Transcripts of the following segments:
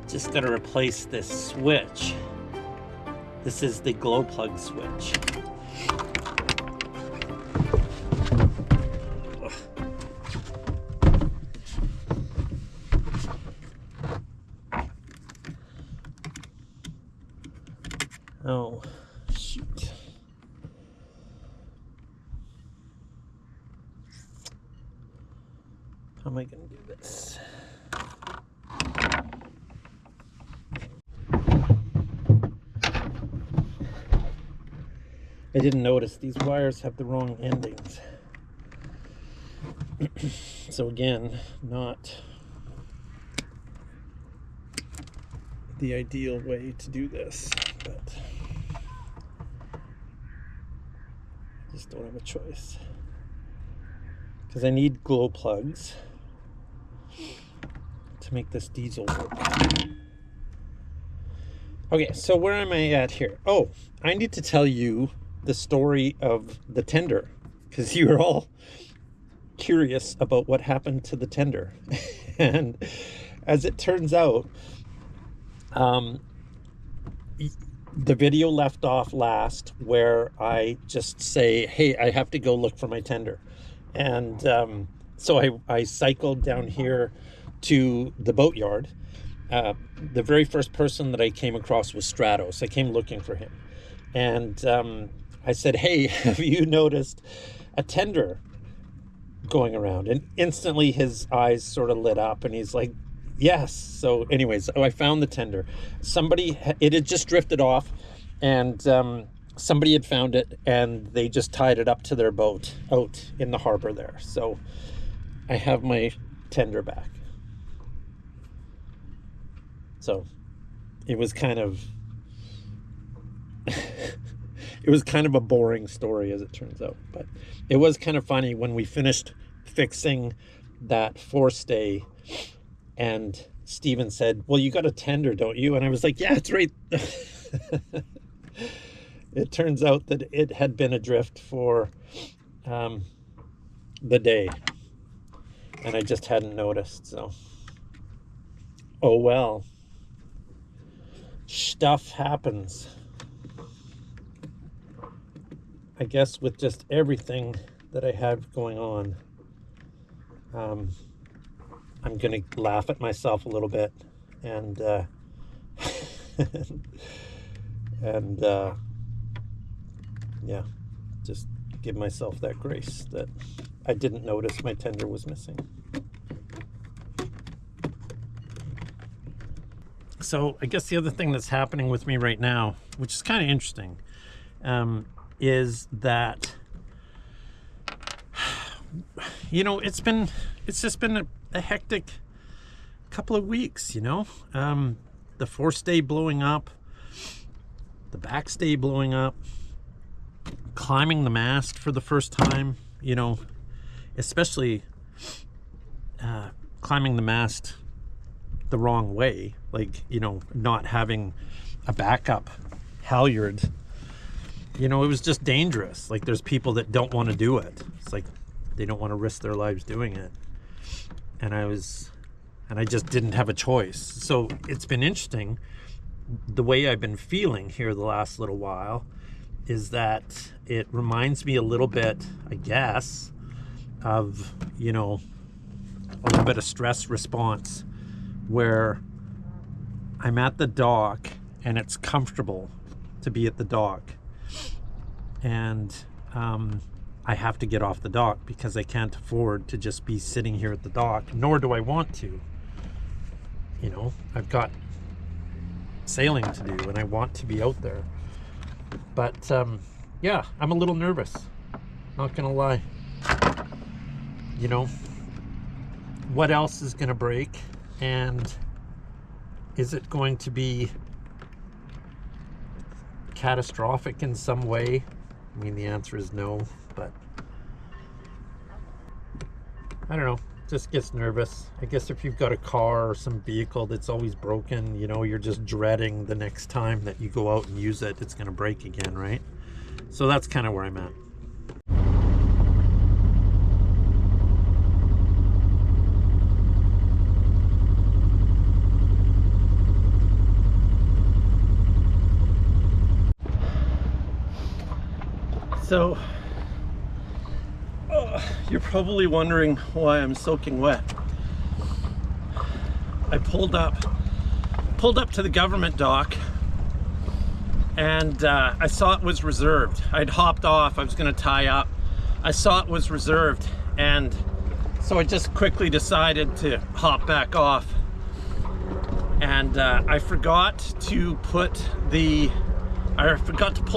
Just got to replace this switch. This is the glow plug switch. Oh, shoot. How am I going to do this? I didn't notice these wires have the wrong endings. So again, not the ideal way to do this, but I just don't have a choice. Because I need glow plugs to make this diesel work. Okay, so where am I at here? Oh, I need to tell you the story of the tender, because you were all curious about what happened to the tender. And as it turns out, the video left off last where I just say, hey, I have to go look for my tender. And so I cycled down here to the boatyard. The very first person that I came across was Stratos. I came looking for him. And I said, hey, have you noticed a tender going around? And instantly his eyes sort of lit up and he's like, yes. So anyways, I found the tender. It had just drifted off, and somebody had found it and they just tied it up to their boat out in the harbor there. So I have my tender back. So it was kind of it was kind of a boring story, as it turns out, but it was kind of funny when we finished fixing that forestay and Steven said, well, you got a tender, don't you? And I was like, yeah, it's right. It turns out that it had been adrift for the day, and I just hadn't noticed. So, oh well, stuff happens. I guess with just everything that I have going on, I'm gonna laugh at myself a little bit and yeah, just give myself that grace that I didn't notice my tender was missing. So I guess the other thing that's happening with me right now, which is kind of interesting, is that, you know, it's just been a hectic couple of weeks, you know. The forestay blowing up, the backstay blowing up, climbing the mast for the first time, you know, especially climbing the mast the wrong way, like, you know, not having a backup halyard. You know, it was just dangerous. Like, there's people that don't want to do it. It's like they don't want to risk their lives doing it. And I just didn't have a choice. So it's been interesting. The way I've been feeling here the last little while is that it reminds me a little bit, I guess, of, you know, a little bit of stress response, where I'm at the dock and it's comfortable to be at the dock, and I have to get off the dock because I can't afford to just be sitting here at the dock, nor do I want to. You know, I've got sailing to do and I want to be out there. But yeah, I'm a little nervous, not gonna lie. You know, what else is gonna break, and is it going to be catastrophic in some way? I mean, the answer is no, but I don't know, just gets nervous. I guess if you've got a car or some vehicle that's always broken, you know, you're just dreading the next time that you go out and use it, it's gonna break again, right? So that's kind of where I'm at. So, you're probably wondering why I'm soaking wet. I pulled up to the government dock, and I saw it was reserved. I'd hopped off, I was gonna tie up. I saw it was reserved, and so I just quickly decided to hop back off. And I forgot to pull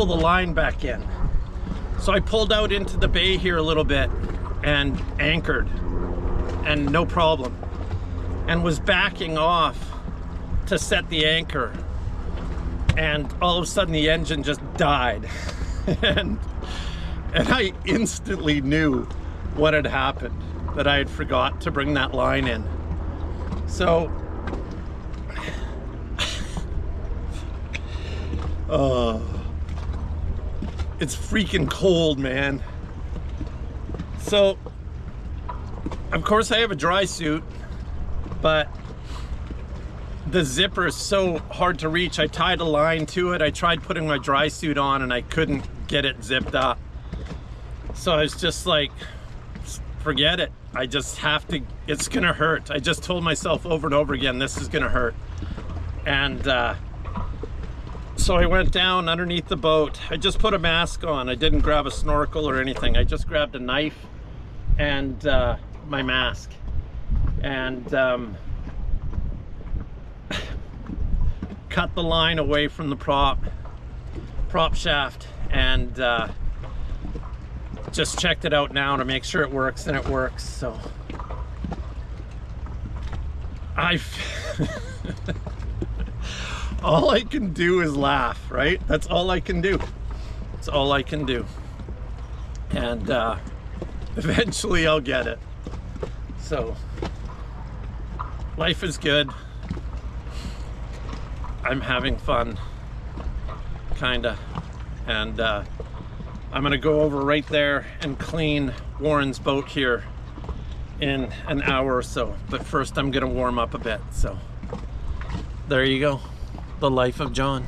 the line back in. So I pulled out into the bay here a little bit and anchored, and no problem. And was backing off to set the anchor, and all of a sudden the engine just died. and I instantly knew what had happened, that I had forgot to bring that line in. So it's freaking cold, man. So of course I have a dry suit, but the zipper is so hard to reach. I tied a line to it. I tried putting my dry suit on and I couldn't get it zipped up. So I was just like, forget it. I just have to, it's gonna hurt. I just told myself over and over again, this is gonna hurt. And so I went down underneath the boat. I just put a mask on. I didn't grab a snorkel or anything. I just grabbed a knife and my mask. And cut the line away from the prop shaft, and just checked it out now to make sure it works, and it works. So all I can do is laugh, right? That's all I can do. That's all I can do. And eventually I'll get it. So life is good. I'm having fun, kinda. And I'm gonna go over right there and clean Warren's boat here in an hour or so. But first I'm gonna warm up a bit. So there you go. The life of John.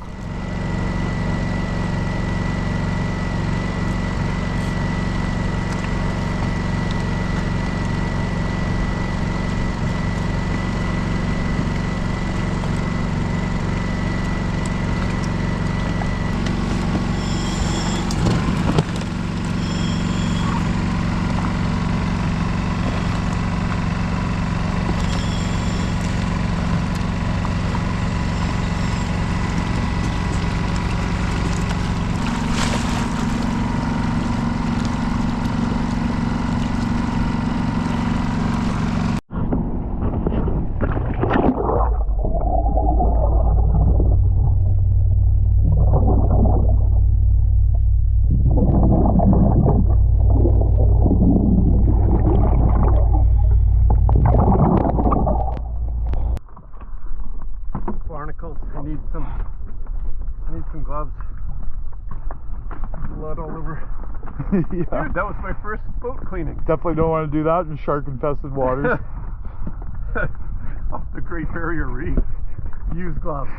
I need some gloves. Blood all over. Yeah. Dude, that was my first boat cleaning. Definitely don't want to do that in shark-infested waters. Off the Great Barrier Reef. Use gloves.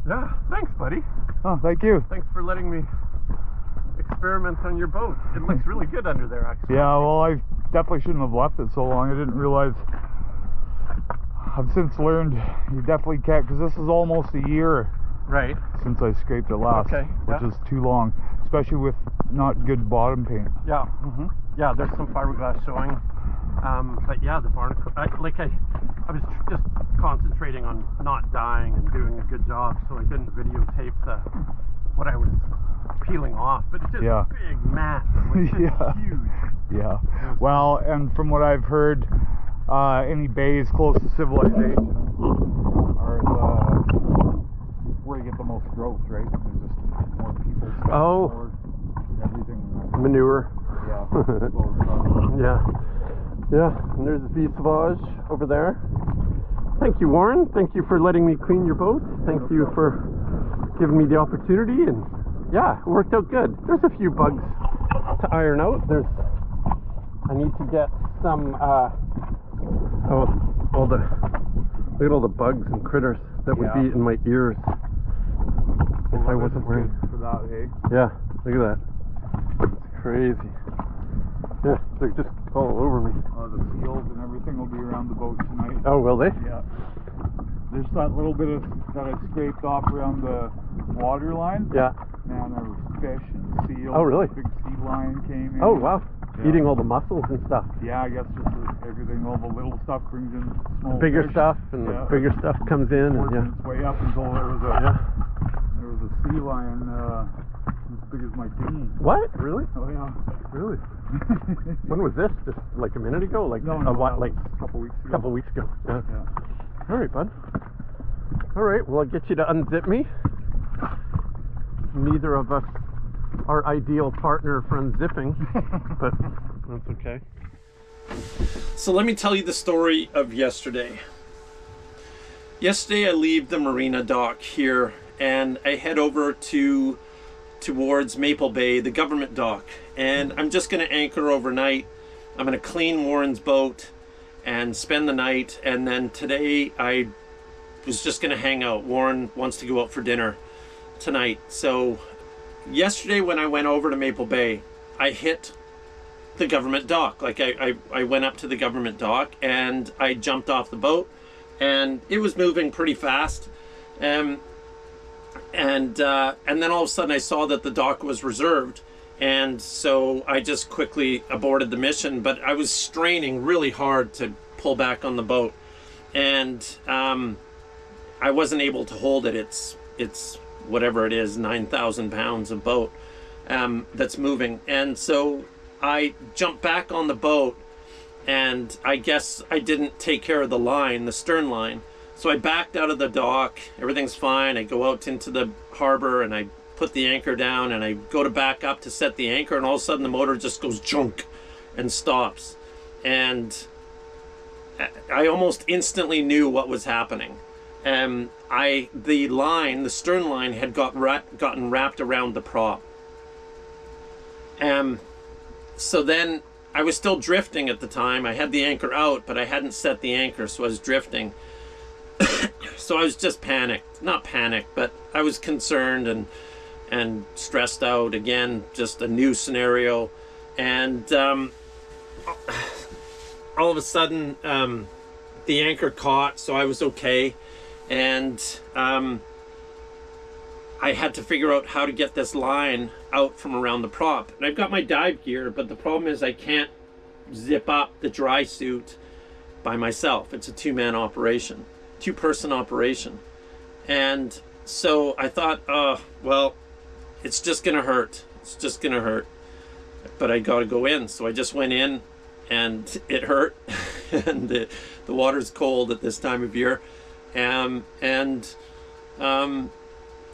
Yeah, thanks, buddy. Oh, thank you. Thanks for letting me experiment on your boat. It looks really good under there, actually. Yeah, well, I definitely shouldn't have left it so long. I didn't realize. I've since learned you definitely can't, because this is almost a year right since I scraped it last, which is too long, especially with not good bottom paint. Yeah, yeah, there's some fiberglass showing, but yeah, the barnacle, I was just concentrating on not dying and doing a good job, so I didn't videotape what I was peeling off, but it's just a big mass, which is huge. Yeah, well, and from what I've heard, any bays close to civilization are where you get the most growth, right? There's just more people, more everything. Manure. Yeah. Yeah, and there's the Vie Sauvage over there. Thank you, Warren. Thank you for letting me clean your boat. Thank you for giving me the opportunity, and yeah, it worked out good. There's a few bugs to iron out. I need to get some look at all the bugs and critters that would be in my ears if I wasn't wearing. For that, hey? Yeah, look at that. crazy. Yeah, they're just all over me. The seals and everything will be around the boat tonight. Oh, will they? Yeah. There's that little bit of that I scraped off around the water line. Yeah. Man, there was fish and seals. Oh, really? Big sea lion came in. Oh, wow. Yeah. Eating all the mussels and stuff. Yeah, I guess just everything, all the little stuff brings in small The bigger fish. stuff, and the bigger stuff comes in, and Working its way up until there was a sea lion as big as my dinghy. What? Really? Oh yeah. Really? When was this? Just like a minute ago? Like No, like a couple weeks ago. a couple weeks ago. Yeah. Yeah. All right, bud. All right. Well, I'll get you to unzip me. Neither of us are ideal partner for unzipping, but that's okay. So let me tell you the story of yesterday. Yesterday I leave the marina dock here and I head over towards Maple Bay, the government dock, and I'm just going to anchor overnight. I'm going to clean Warren's boat and spend the night, and then today I was just going to hang out. Warren wants to go out for dinner tonight. So yesterday when I went over to Maple Bay, I hit the government dock. Like I went up to the government dock and I jumped off the boat, and it was moving pretty fast. And then all of a sudden I saw that the dock was reserved, and so I just quickly aborted the mission. But I was straining really hard to pull back on the boat, and I wasn't able to hold it. It's whatever it is, 9,000 pounds of boat that's moving. And so I jumped back on the boat, and I guess I didn't take care of the line, the stern line. So I backed out of the dock, everything's fine. I go out into the harbor and I put the anchor down, and I go to back up to set the anchor, and all of a sudden the motor just goes junk and stops. And I almost instantly knew what was happening. The stern line had gotten wrapped around the prop. So then I was still drifting at the time. I had the anchor out, but I hadn't set the anchor, so I was drifting. So I was just panicked. Not panicked, but I was concerned and stressed out. Again, just a new scenario. And all of a sudden, the anchor caught, so I was okay. And I had to figure out how to get this line out from around the prop. And I've got my dive gear, but the problem is I can't zip up the dry suit by myself. It's a two-person operation. And so I thought, oh, well, it's just gonna hurt. It's just gonna hurt. But I gotta go in. So I just went in, and it hurt. And the water's cold at this time of year.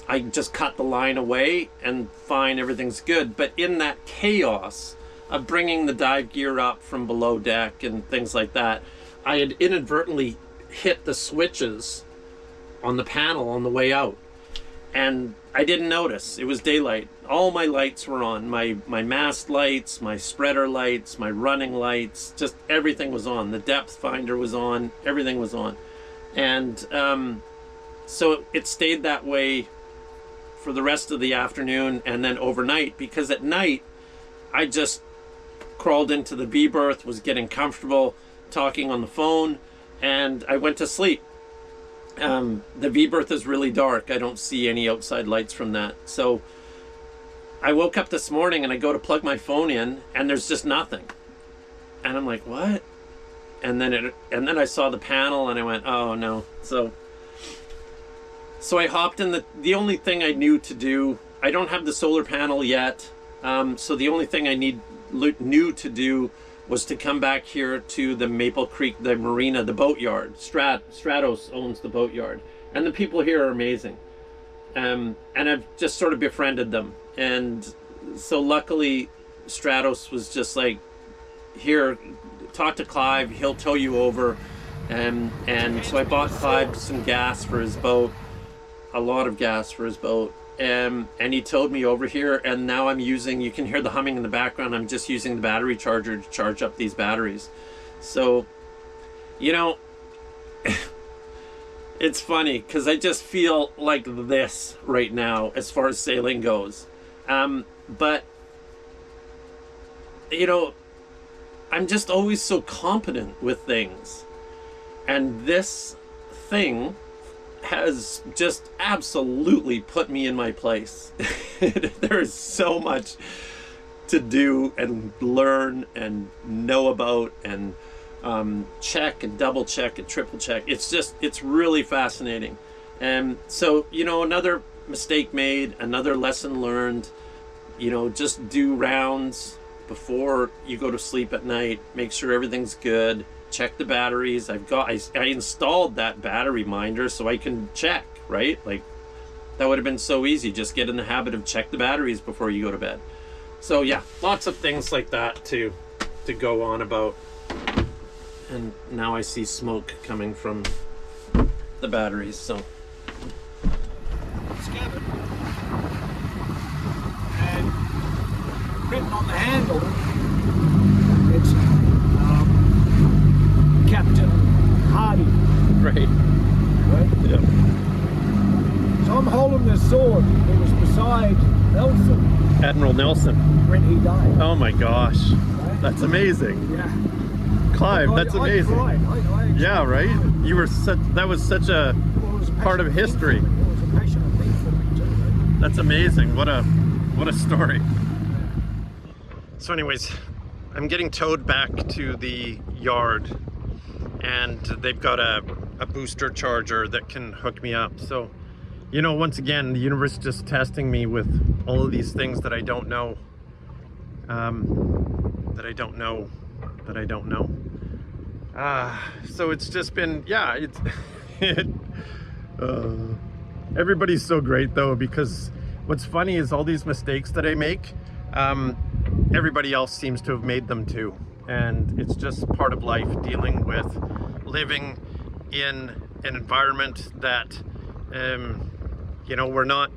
I just cut the line away, and fine, everything's good. But in that chaos of bringing the dive gear up from below deck and things like that, I had inadvertently hit the switches on the panel on the way out, and I didn't notice. It was daylight. All my lights were on. My mast lights, my spreader lights, my running lights, just everything was on. The depth finder was on. Everything was on. And so it stayed that way for the rest of the afternoon and then overnight, because at night I just crawled into the V berth, was getting comfortable, talking on the phone, and I went to sleep. The V berth is really dark. I don't see any outside lights from that. So I woke up this morning and I go to plug my phone in, and there's just nothing. And I'm like, what? And then I saw the panel and I went, oh no. So I hopped in. The only thing I knew to do, I don't have the solar panel yet. So the only thing I knew to do was to come back here to the Maple Creek, the marina, the boatyard. Stratos owns the boatyard, and the people here are amazing. And I've just sort of befriended them. And so luckily Stratos was just like, here, talk to Clive, he'll tow you over. And so I bought Clive some gas for his boat, a lot of gas for his boat. And he towed me over here, and now I'm using, you can hear the humming in the background, I'm just using the battery charger to charge up these batteries. So, you know, it's funny because I just feel like this right now as far as sailing goes. But you know, I'm just always so competent with things. And this thing has just absolutely put me in my place. There is so much to do and learn and know about and check and double check and triple check. It's really fascinating. And so, you know, another mistake made, another lesson learned, you know, just do rounds before you go to sleep at night. Make sure everything's good. Check the batteries. I installed that battery minder so I can check, right? Like, that would have been so easy. Just get in the habit of check the batteries before you go to bed. So yeah, lots of things like that to go on about. And now I see smoke coming from the batteries, so. Scabbard. And written on the handle, it's Captain Hardy. Right. Right? Yeah. So I'm holding this sword that was beside Nelson Admiral Nelson. when he died. Oh my gosh. Right? That's amazing. Yeah. Clive, that's amazing. I cried. Yeah, right? You were that was such a part of history. It was a passionate thing for me too. Right? That's amazing. What a story. So anyways, I'm getting towed back to the yard, and they've got a booster charger that can hook me up. So, you know, once again, the universe is just testing me with all of these things that I don't know. So it's just been, yeah, everybody's so great though, because what's funny is all these mistakes that I make, everybody else seems to have made them too. And it's just part of life, dealing with living in an environment that, you know, we're not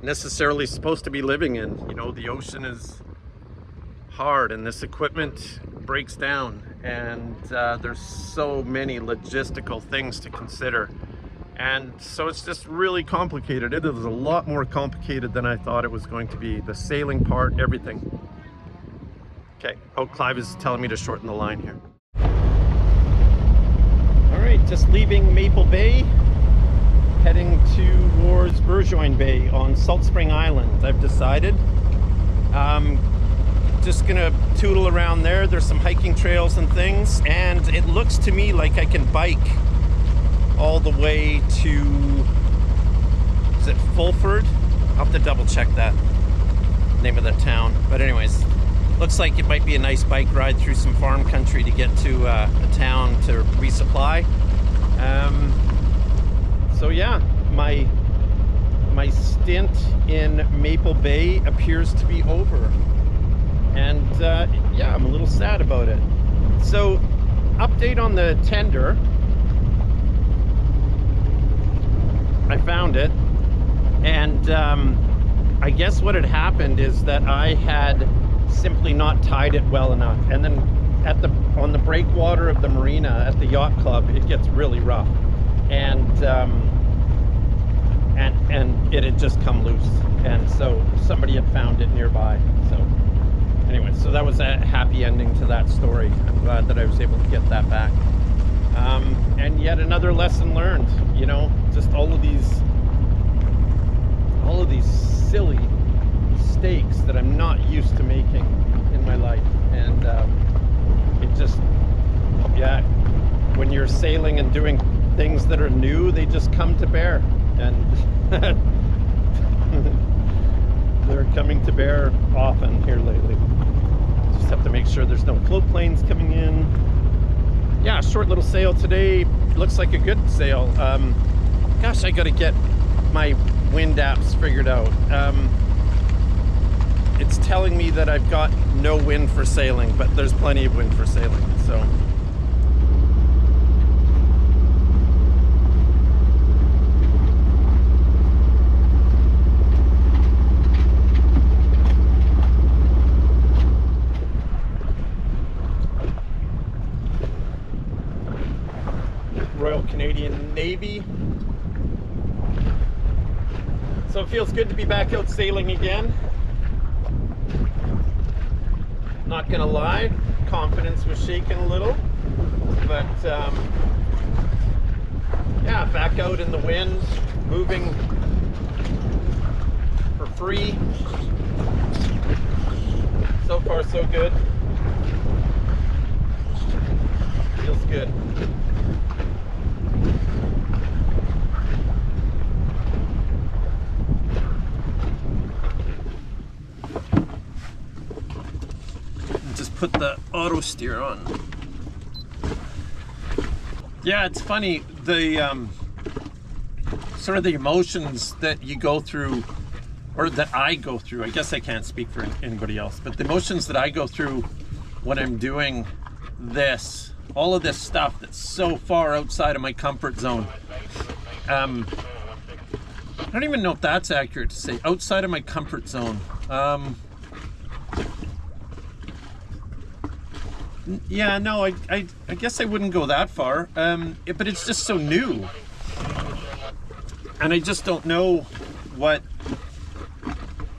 necessarily supposed to be living in. You know, the ocean is hard and this equipment breaks down, and there's so many logistical things to consider. And so it's just really complicated. It is a lot more complicated than I thought it was going to be. The sailing part, everything. Okay, oh, Clive is telling me to shorten the line here. All right, just leaving Maple Bay, heading towards Burgoyne Bay on Salt Spring Island, I've decided. Just gonna tootle around there. There's some hiking trails and things, and it looks to me like I can bike all the way to, is it Fulford? I'll have to double check that name of that town. But anyways, looks like it might be a nice bike ride through some farm country to get to a town to resupply. So yeah, my stint in Maple Bay appears to be over. And yeah, I'm a little sad about it. So, update on the tender. I found it, and I guess what had happened is that I had simply not tied it well enough. And then on the breakwater of the marina at the yacht club, it gets really rough, and it had just come loose, and so somebody had found it nearby. So anyway, so that was a happy ending to that story. I'm glad that I was able to get that back. And yet another lesson learned, you know, just all of these silly mistakes that I'm not used to making in my life. And it just, yeah, when you're sailing and doing things that are new, they just come to bear. And they're coming to bear often here lately. Just have to make sure there's no float planes coming in. Yeah, short little sail today. Looks like a good sail. Gosh, I gotta get my wind apps figured out. It's telling me that I've got no wind for sailing, but there's plenty of wind for sailing, so. Royal Canadian Navy. So it feels good to be back out sailing again. Not gonna lie, confidence was shaking a little, but yeah, back out in the wind, moving for free. So far so good. Feels good. Just put the auto steer on. Yeah, it's funny, the sort of the emotions that you go through, or that I go through. I guess I can't speak for anybody else, but the emotions that I go through when I'm doing this, all of this stuff that's so far outside of my comfort zone. I don't even know if that's accurate to say, outside of my comfort zone. Yeah, no, I guess I wouldn't go that far, but it's just so new. And I just don't know what,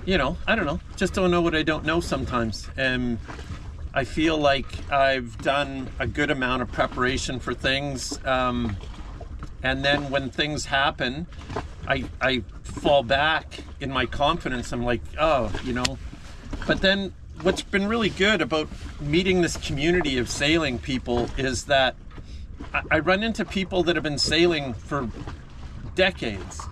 you know, I don't know, just don't know what I don't know sometimes. I feel like I've done a good amount of preparation for things, and then when things happen, I fall back in my confidence. I'm like, oh, you know, but then what's been really good about meeting this community of sailing people is that I run into people that have been sailing for decades,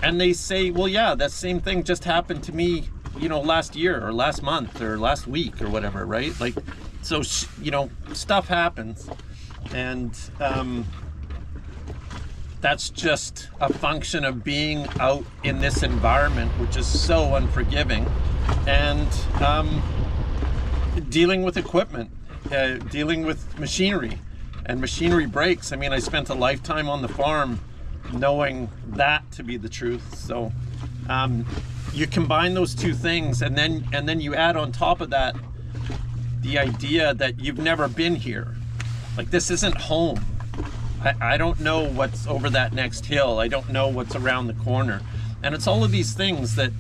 and they say, well, yeah, that same thing just happened to me, you know, last year or last month or last week or whatever, right? Like, so, you know, stuff happens, and that's just a function of being out in this environment, which is so unforgiving, and dealing with equipment, dealing with machinery, and machinery breaks. I mean, I spent a lifetime on the farm knowing that to be the truth. So you combine those two things, and then you add on top of that the idea that you've never been here. Like, this isn't home. I don't know what's over that next hill. I don't know what's around the corner. And it's all of these things that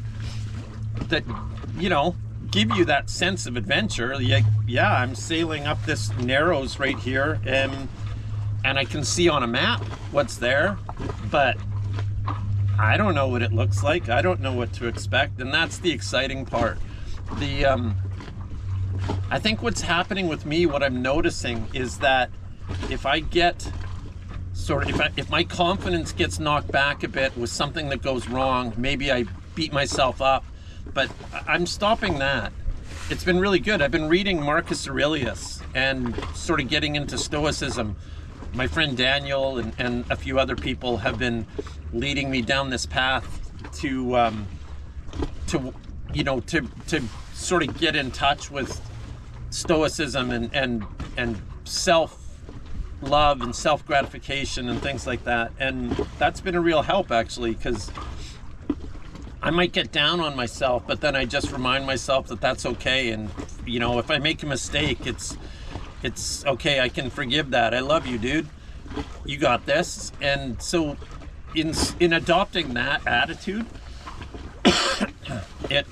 you know, give you that sense of adventure. Like, yeah, I'm sailing up this narrows right here, and I can see on a map what's there, but I don't know what it looks like. I don't know what to expect, and that's the exciting part. I think what's happening with me, what I'm noticing, is that if I get if my confidence gets knocked back a bit with something that goes wrong, maybe I beat myself up, but I'm stopping that. It's been really good. I've been reading Marcus Aurelius and sort of getting into Stoicism. My friend Daniel and a few other people have been leading me down this path to you know, to sort of get in touch with Stoicism and self-love and self-gratification and things like that. And that's been a real help, actually, because I might get down on myself, but then I just remind myself that that's okay. And, you know, if I make a mistake, it's okay. I can forgive that. I love you, dude. You got this. And so in adopting that attitude, it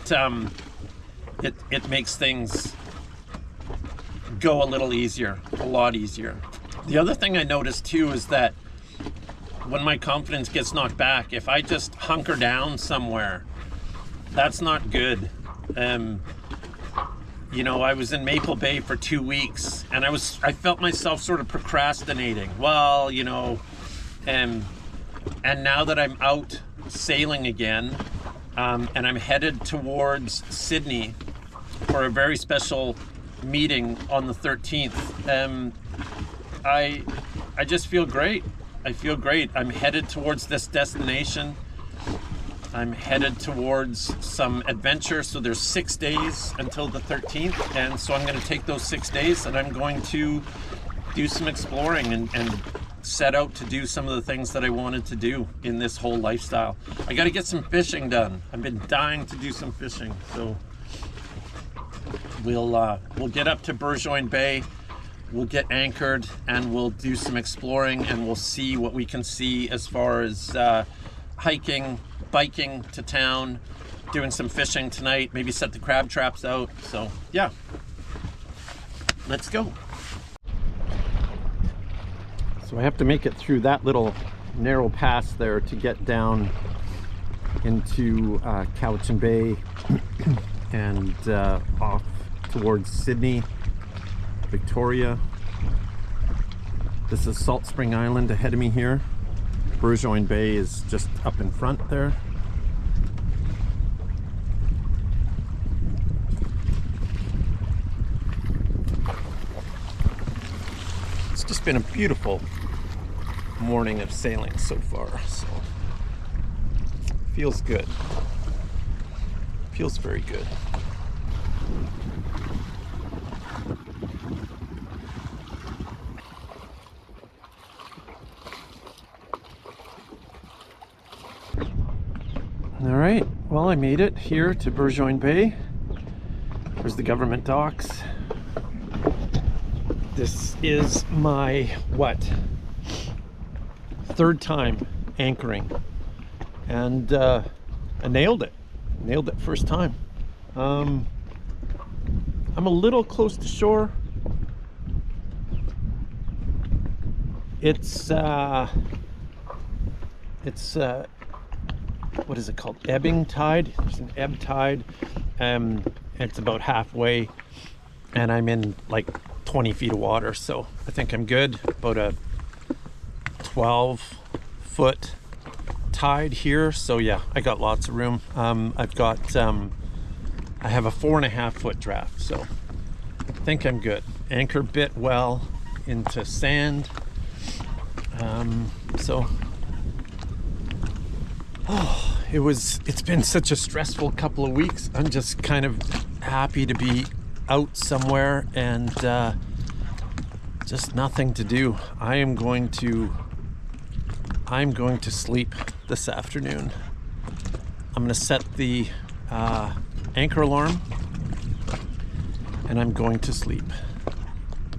makes things go a little easier, a lot easier. The other thing I noticed too is that when my confidence gets knocked back, if I just hunker down somewhere, that's not good. You know, I was in Maple Bay for 2 weeks, and I felt myself sort of procrastinating. Well, you know, and now that I'm out sailing again, and I'm headed towards Sydney for a very special meeting on the 13th, I just feel great. I feel great. I'm headed towards this destination. I'm headed towards some adventure. So there's 6 days until the 13th. And so I'm going to take those 6 days and I'm going to do some exploring and set out to do some of the things that I wanted to do in this whole lifestyle. I got to get some fishing done. I've been dying to do some fishing. So we'll get up to Burgoyne Bay. We'll get anchored and we'll do some exploring, and we'll see what we can see as far as hiking, biking to town, doing some fishing tonight, maybe set the crab traps out. So yeah, let's go. So I have to make it through that little narrow pass there to get down into Cowichan Bay and off towards Sydney, Victoria. This is Salt Spring Island ahead of me here. Burgoyne Bay is just up in front there. It's just been a beautiful morning of sailing so far, so feels good. Feels very good. All right, well, I made it here to Burgoyne Bay. There's the government docks. This is my, what, third time anchoring, and I nailed it first time. I'm a little close to shore. It's what is it called? Ebbing tide. There's an ebb tide. It's about halfway, and I'm in like 20 feet of water, so I think I'm good. About a 12-foot tide here, so yeah, I got lots of room. I've got I have a 4.5-foot draft, so I think I'm good. Anchor bit well into sand, so it's been such a stressful couple of weeks. I'm just kind of happy to be out somewhere and just nothing to do. I'm going to sleep this afternoon. I'm going to set the anchor alarm and I'm going to sleep,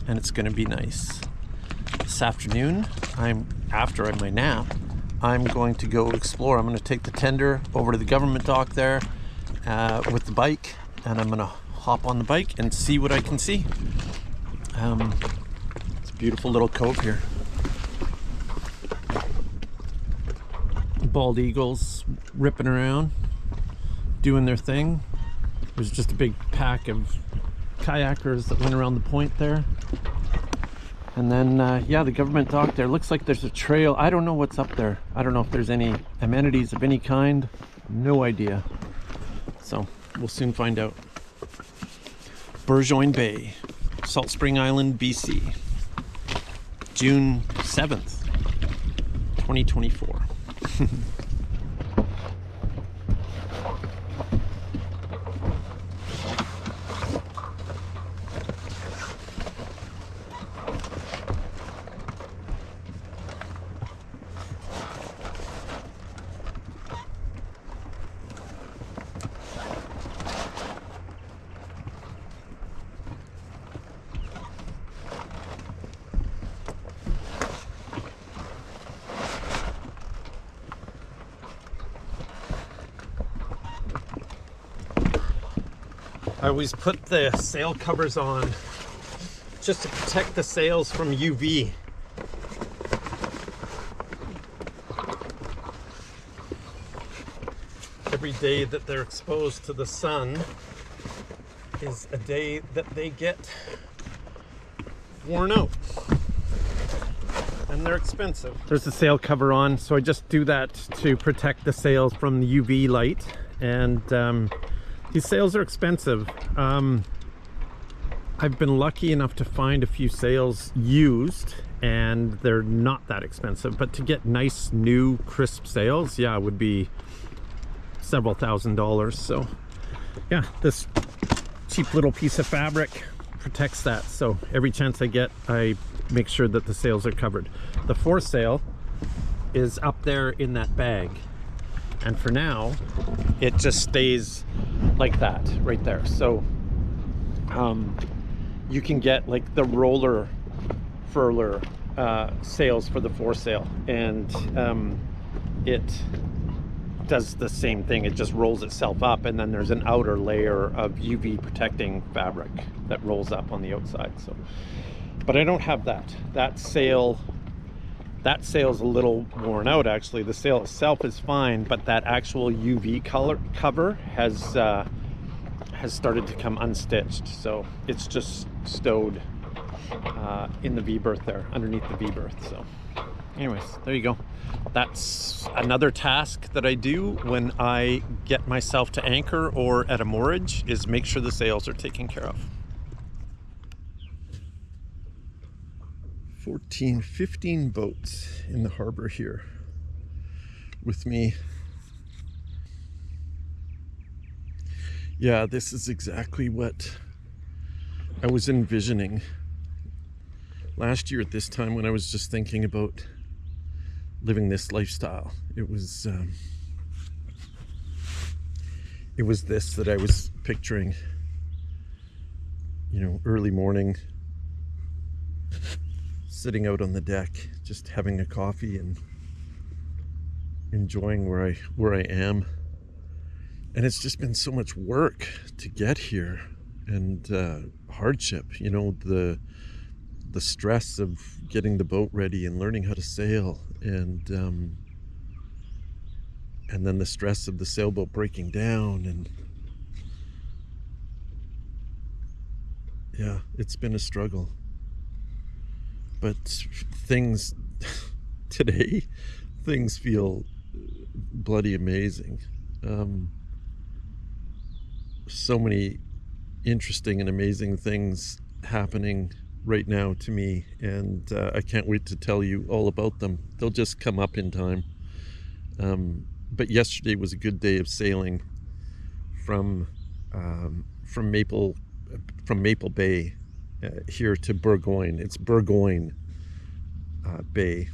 and it's going to be nice. This afternoon, after my nap, I'm going to go explore. I'm going to take the tender over to the government dock there with the bike, and I'm going to hop on the bike and see what I can see. It's a beautiful little cove here. Bald eagles ripping around, doing their thing. There's just a big pack of kayakers that went around the point there. And then, yeah, the government dock there. Looks like there's a trail. I don't know what's up there. I don't know if there's any amenities of any kind. No idea. So, we'll soon find out. Burgoyne Bay, Salt Spring Island, BC. June 7th, 2024. I always put the sail covers on just to protect the sails from UV. Every day that they're exposed to the sun is a day that they get worn out. And they're expensive. There's the sail cover on, so I just do that to protect the sails from the UV light. And these sails are expensive. I've been lucky enough to find a few sails used, and they're not that expensive. But to get nice, new, crisp sails, yeah, it would be several $1,000s. So yeah, this cheap little piece of fabric protects that. So every chance I get, I make sure that the sails are covered. The foresail is up there in that bag, and for now it just stays like that right there. So you can get like the roller furler sails for the foresail, and it does the same thing. It just rolls itself up, and then there's an outer layer of UV protecting fabric that rolls up on the outside. So, but I don't have that. That sail's a little worn out, actually. The sail itself is fine, but that actual UV cover has started to come unstitched. So it's just stowed in the V-berth there, underneath the V-berth. So anyways, there you go. That's another task that I do when I get myself to anchor or at a moorage, is make sure the sails are taken care of. 15 boats in the harbor here with me. Yeah, this is exactly what I was envisioning last year at this time when I was just thinking about living this lifestyle. It was this that I was picturing, you know, early morning, sitting out on the deck, just having a coffee and enjoying where I am. And it's just been so much work to get here, and hardship, you know, the stress of getting the boat ready and learning how to sail, and then the stress of the sailboat breaking down, and yeah, it's been a struggle. But things today, things feel bloody amazing. So many interesting and amazing things happening right now to me, and I can't wait to tell you all about them. They'll just come up in time. But yesterday was a good day of sailing from Maple Bay here to Burgoyne. It's Burgoyne Bay.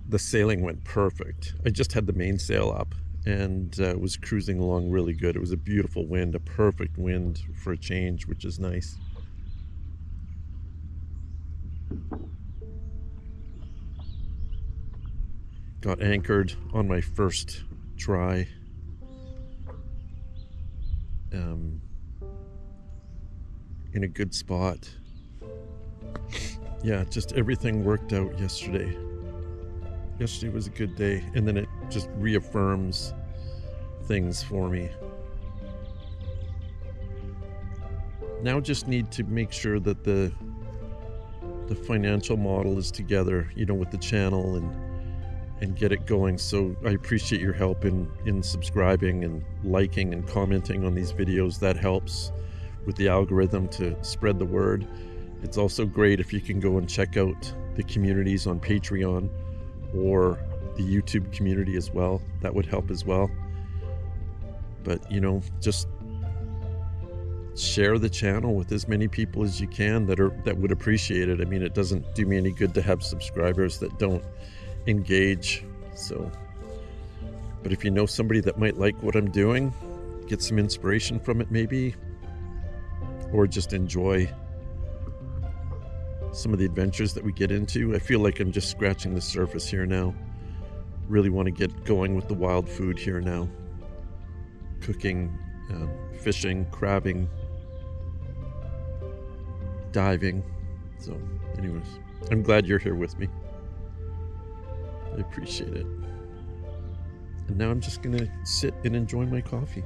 The sailing went perfect. I just had the mainsail up and was cruising along really good. It was a beautiful wind, a perfect wind for a change, which is nice. Got anchored on my first try. In a good spot. Yeah, just everything worked out yesterday. Yesterday was a good day, and then it just reaffirms things for me. Now just need to make sure that the financial model is together, you know, with the channel, and get it going. So I appreciate your help in subscribing and liking and commenting on these videos. That helps with the algorithm to spread the word. It's also great if you can go and check out the communities on Patreon or the YouTube community as well. That would help as well. But, you know, just share the channel with as many people as you can that would appreciate it. I mean, it doesn't do me any good to have subscribers that don't engage. So, but if you know somebody that might like what I'm doing, get some inspiration from it maybe, or just enjoy some of the adventures that we get into. I feel like I'm just scratching the surface here now. Really want to get going with the wild food here now. Cooking, fishing, crabbing, diving. So anyways, I'm glad you're here with me. I appreciate it. And now I'm just gonna sit and enjoy my coffee.